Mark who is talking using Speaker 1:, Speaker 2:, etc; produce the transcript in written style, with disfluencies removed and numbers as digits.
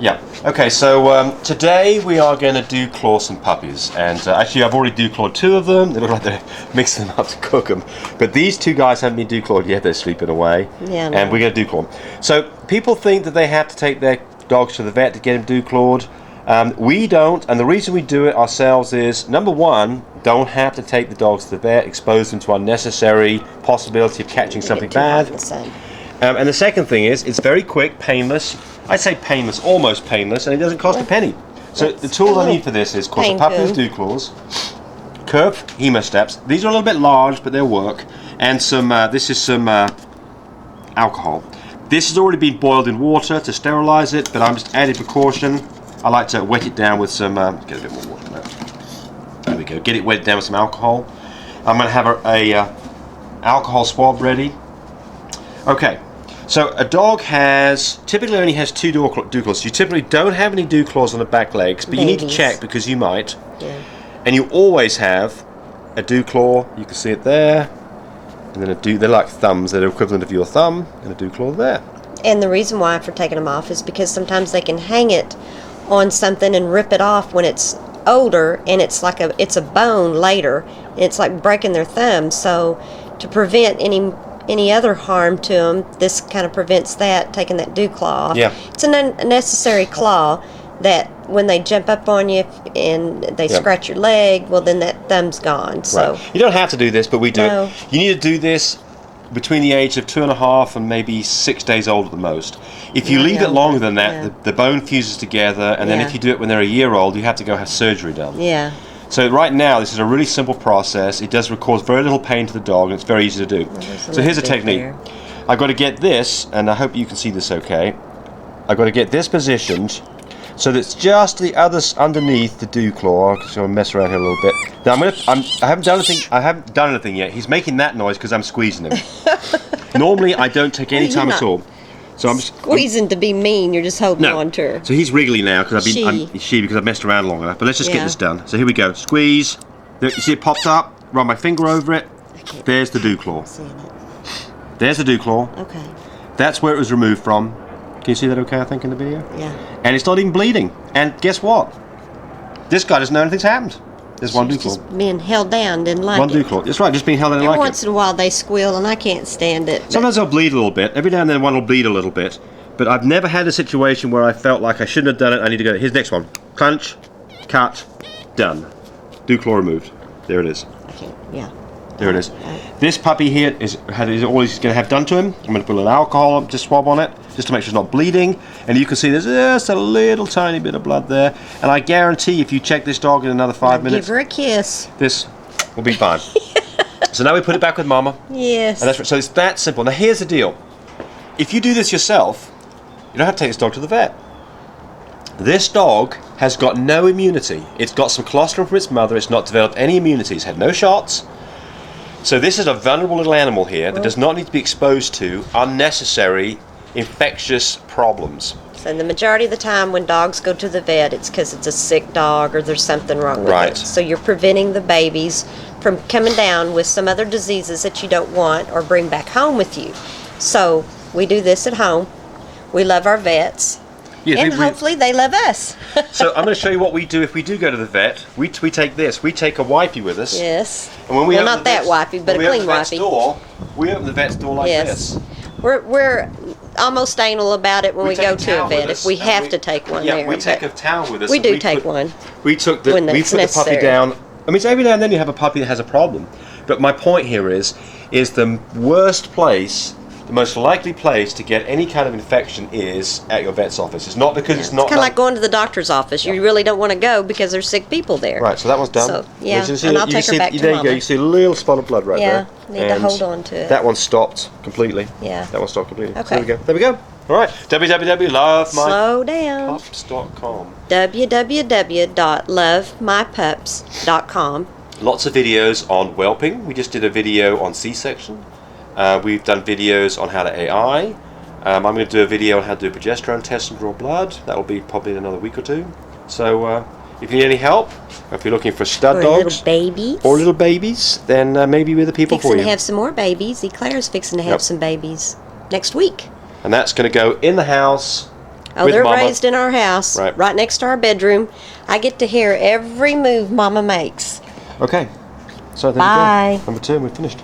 Speaker 1: Yeah. Okay, so today we are going to dewclaw some puppies. And actually, I've already dewclawed 2 of them. They look like they're mixing them up to cook them. But these 2 guys haven't been dewclawed yet. They're sleeping away.
Speaker 2: Yeah, no.
Speaker 1: And we're going to dewclaw them. So people think that they have to take their dogs to the vet to get them dewclawed. We don't. And the reason we do it ourselves is, number one, don't have to take the dogs to the vet, expose them to unnecessary possibility of catching something bad. And the second thing is, it's very quick, painless. I say painless, almost painless, and it doesn't cost a penny. So the tools I need for this is, of course, a puppy's dewclaws, curved hemosteps. These are a little bit large, but they'll work. And some. This is some alcohol. This has already been boiled in water to sterilize it, but I'm just adding precaution. I like to wet it down with some. Get a bit more water now. There we go. Get it wet down with some alcohol. I'm going to have a alcohol swab ready. Okay. So a dog typically only has 2 dewclaws. You typically don't have any dewclaws on the back legs, but you need to check because you might. Yeah. And you always have a dewclaw. You can see it there. And then they're like thumbs that are equivalent of your thumb, and a dewclaw there.
Speaker 2: And the reason why for taking them off is because sometimes they can hang it on something and rip it off when it's older, and it's like it's a bone later. And it's like breaking their thumb. So to prevent any other harm to them, this kind of prevents that, taking that dewclaw off.
Speaker 1: Yeah.
Speaker 2: It's an unnecessary claw that when they jump up on you and they scratch your leg, well, then that thumb's gone. So
Speaker 1: right. You don't have to do this, but we do it. You need to do this between the age of 2.5 and maybe 6 days old at the most. If you leave it longer than that, the bone fuses together, and then if you do it when they're a year old, you have to go have surgery done.
Speaker 2: Yeah.
Speaker 1: So right now, this is a really simple process. It does cause very little pain to the dog, and it's very easy to do. So here's a technique. I've got to get this, and I hope you can see this okay. I've got to get this positioned so that it's just the others underneath the dewclaw. I'm just going to mess around here a little bit. Now I haven't done anything yet. He's making that noise because I'm squeezing him. Normally, I don't take any time at all. So I'm just
Speaker 2: squeezing to be mean. You're just holding on to her.
Speaker 1: So he's wriggling now because I've messed around long enough. But let's just get this done. So here we go. Squeeze. There, you see it popped up. Run my finger over it. There's the dewclaw. There's the dewclaw. Okay. That's where it was removed from. Can you see that okay, I think, in the video?
Speaker 2: Yeah.
Speaker 1: And it's not even bleeding. And guess what? This guy doesn't know anything's happened. There's one dewclaw.
Speaker 2: Just being held down, didn't like it.
Speaker 1: One dewclaw. That's right, just being held down,
Speaker 2: Every once in a while they squeal, and I can't stand it.
Speaker 1: Sometimes they'll bleed a little bit. Every now and then one will bleed a little bit. But I've never had a situation where I felt like I shouldn't have done it. I need to go. Here's the next one. Clench, cut, done. Dewclaw removed. There it is.
Speaker 2: Okay, yeah.
Speaker 1: There it is. This puppy here is all he's going to have done to him. I'm going to put a little alcohol just swab on it, just to make sure it's not bleeding. And you can see there's just a little tiny bit of blood there. And I guarantee if you check this dog in another 5 minutes,
Speaker 2: give her a kiss.
Speaker 1: This will be fine. So now we put it back with Mama.
Speaker 2: Yes.
Speaker 1: And that's right. So it's that simple. Now here's the deal. If you do this yourself, you don't have to take this dog to the vet. This dog has got no immunity. It's got some colostrum from its mother. It's not developed any immunity. It's had no shots. So this is a vulnerable little animal here that does not need to be exposed to unnecessary infectious problems.
Speaker 2: So the majority of the time when dogs go to the vet, it's because it's a sick dog or there's something wrong with it. So you're preventing the babies from coming down with some other diseases that you don't want or bring back home with you. So we do this at home. We love our vets. Yes, and hopefully they love us.
Speaker 1: So I'm going to show you what we do if we do go to the vet. We take this. We take a wipey with us.
Speaker 2: Yes.
Speaker 1: And when we
Speaker 2: well, not that wipey, but a clean wipey.
Speaker 1: We open the vet's door like this.
Speaker 2: We're almost anal about it when we go to a vet. If we have to take one there.
Speaker 1: Yeah, we take a towel with us.
Speaker 2: We do take one.
Speaker 1: We put the puppy down. I mean, every now and then you have a puppy that has a problem. But my point here is the worst place, the most likely place to get any kind of infection is at your vet's office. It's not because it's not...
Speaker 2: It's kind of like going to the doctor's office. You really don't want to go because there's sick people there.
Speaker 1: Right, so that one's done.
Speaker 2: So, and I'll take her back to Mama.
Speaker 1: There you go. You see a little spot of blood right there.
Speaker 2: Yeah, need to hold on to it.
Speaker 1: That one stopped completely.
Speaker 2: Yeah.
Speaker 1: That one stopped completely.
Speaker 2: Okay.
Speaker 1: So there we go. All right.
Speaker 2: www.lovemypups.com. www.lovemypups.com.
Speaker 1: Lots of videos on whelping. We just did a video on C-section. We've done videos on how to AI. I'm going to do a video on how to do a progesterone test and draw blood. That will be probably in another week or two. So if you need any help, or if you're looking for stud dogs or little babies, then maybe we're the people for you.
Speaker 2: Fixing to have some more babies. Eclair's fixing to have some babies next week.
Speaker 1: And that's going to go in the house
Speaker 2: Oh,
Speaker 1: with
Speaker 2: they're
Speaker 1: Mama.
Speaker 2: raised in our house,
Speaker 1: Right.
Speaker 2: next to our bedroom. I get to hear every move Mama makes.
Speaker 1: Okay. So there
Speaker 2: Bye.
Speaker 1: we go. Number 2, and we're finished.